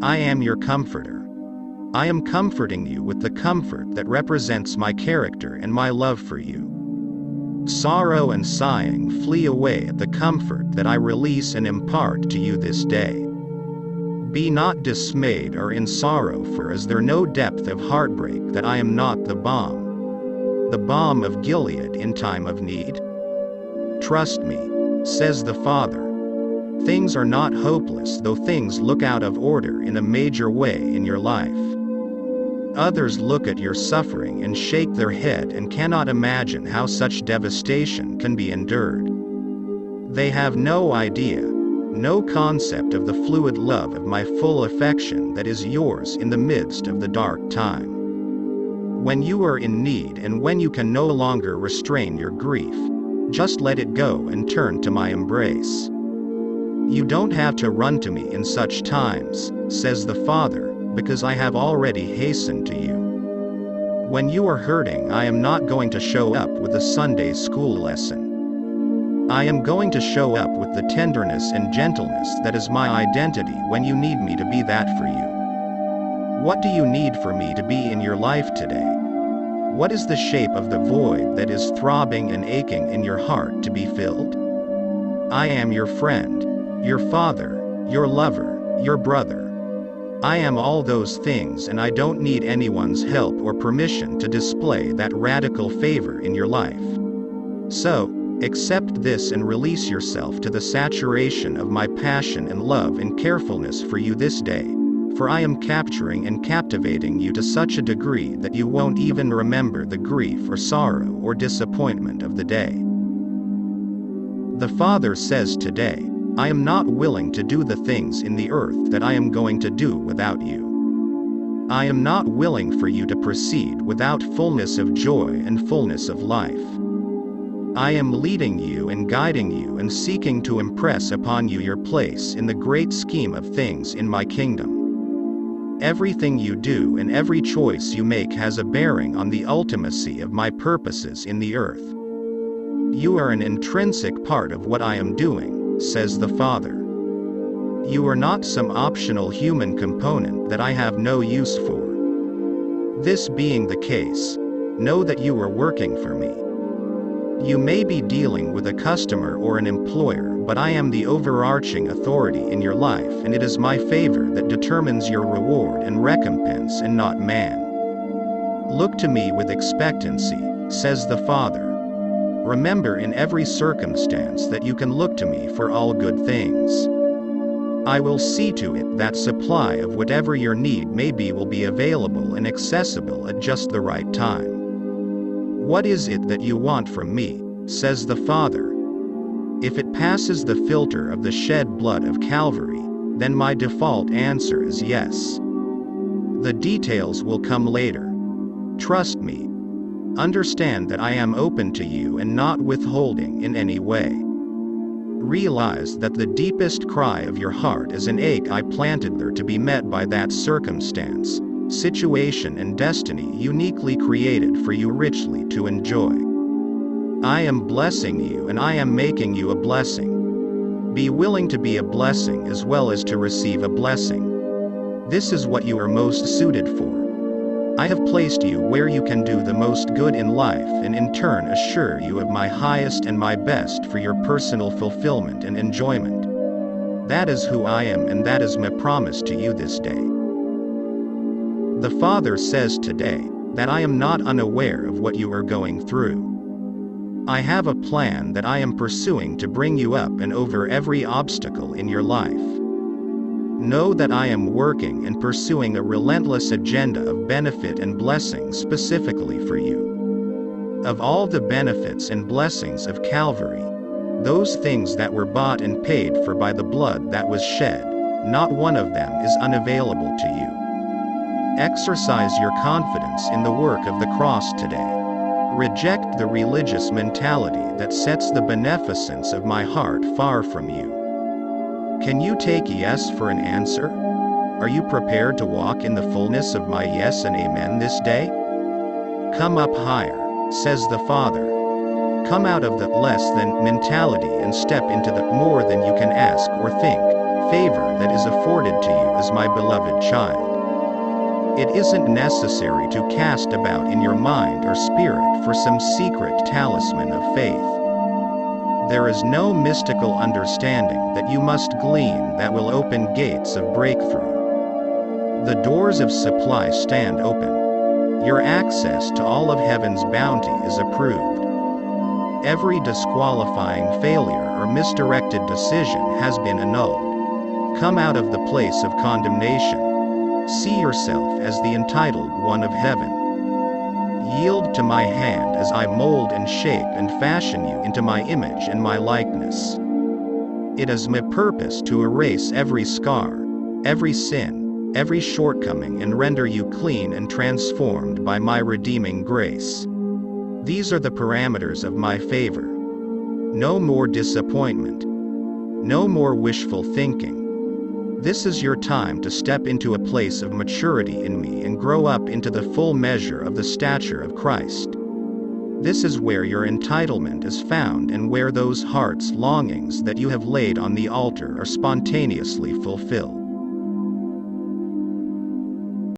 I am your comforter. I am comforting you with the comfort that represents my character and my love for you. Sorrow and sighing flee away at the comfort that I release and impart to you this day. Be not dismayed or in sorrow, for is there no depth of heartbreak that I am not the balm of Gilead in time of need? Trust me, says the Father. Things are not hopeless, though things look out of order in a major way in your life. Others look at your suffering and shake their head and cannot imagine how such devastation can be endured. They have no idea, no concept of the fluid love of my full affection that is yours in the midst of the dark time. When you are in need and when you can no longer restrain your grief, just let it go and turn to my embrace. You don't have to run to me in such times, says the Father, because I have already hastened to you. When you are hurting, I am not going to show up with a Sunday school lesson. I am going to show up with the tenderness and gentleness that is my identity when you need me to be that for you. What do you need for me to be in your life today? What is the shape of the void that is throbbing and aching in your heart to be filled? I am your friend, your father, your lover, your brother. I am all those things, and I don't need anyone's help or permission to display that radical favor in your life. So, accept this and release yourself to the saturation of my passion and love and carefulness for you this day, for I am capturing and captivating you to such a degree that you won't even remember the grief or sorrow or disappointment of the day. The Father says today, I am not willing to do the things in the earth that I am going to do without you. I am not willing for you to proceed without fullness of joy and fullness of life. I am leading you and guiding you and seeking to impress upon you your place in the great scheme of things in my kingdom. Everything you do and every choice you make has a bearing on the ultimacy of my purposes in the earth. You are an intrinsic part of what I am doing, says the Father. You are not some optional human component that I have no use for. This being the case, know that you are working for me. You may be dealing with a customer or an employer, but I am the overarching authority in your life, and it is my favor that determines your reward and recompense and not man. Look to me with expectancy, says the Father. Remember in every circumstance that you can look to me for all good things. I will see to it that supply of whatever your need may be will be available and accessible at just the right time. What is it that you want from me, says the Father? If it passes the filter of the shed blood of Calvary, then my default answer is yes. The details will come later. Trust me. Understand that I am open to you and not withholding in any way. Realize that the deepest cry of your heart is an ache I planted there to be met by that circumstance, situation and destiny uniquely created for you richly to enjoy. I am blessing you and I am making you a blessing. Be willing to be a blessing as well as to receive a blessing. This is what you are most suited for. I have placed you where you can do the most good in life and in turn assure you of my highest and my best for your personal fulfillment and enjoyment. That is who I am, and that is my promise to you this day. The Father says today that I am not unaware of what you are going through. I have a plan that I am pursuing to bring you up and over every obstacle in your life. Know that I am working and pursuing a relentless agenda of benefit and blessing specifically for you. Of all the benefits and blessings of Calvary, those things that were bought and paid for by the blood that was shed, not one of them is unavailable to you. Exercise your confidence in the work of the cross today. Reject the religious mentality that sets the beneficence of my heart far from you. Can you take yes for an answer? Are you prepared to walk in the fullness of my yes and amen this day? Come up higher, says the Father. Come out of the less than mentality and step into the more than you can ask or think, favor that is afforded to you as my beloved child. It isn't necessary to cast about in your mind or spirit for some secret talisman of faith. There is no mystical understanding that you must glean that will open gates of breakthrough. The doors of supply stand open. Your access to all of heaven's bounty is approved. Every disqualifying failure or misdirected decision has been annulled. Come out of the place of condemnation. See yourself as the entitled one of heaven. Yield to my hand as I mold and shape and fashion you into my image and my likeness. It is my purpose to erase every scar, every sin, every shortcoming, and render you clean and transformed by my redeeming grace. These are the parameters of my favor. No more disappointment. No more wishful thinking. This is your time to step into a place of maturity in me and grow up into the full measure of the stature of Christ. This is where your entitlement is found and where those heart's longings that you have laid on the altar are spontaneously fulfilled.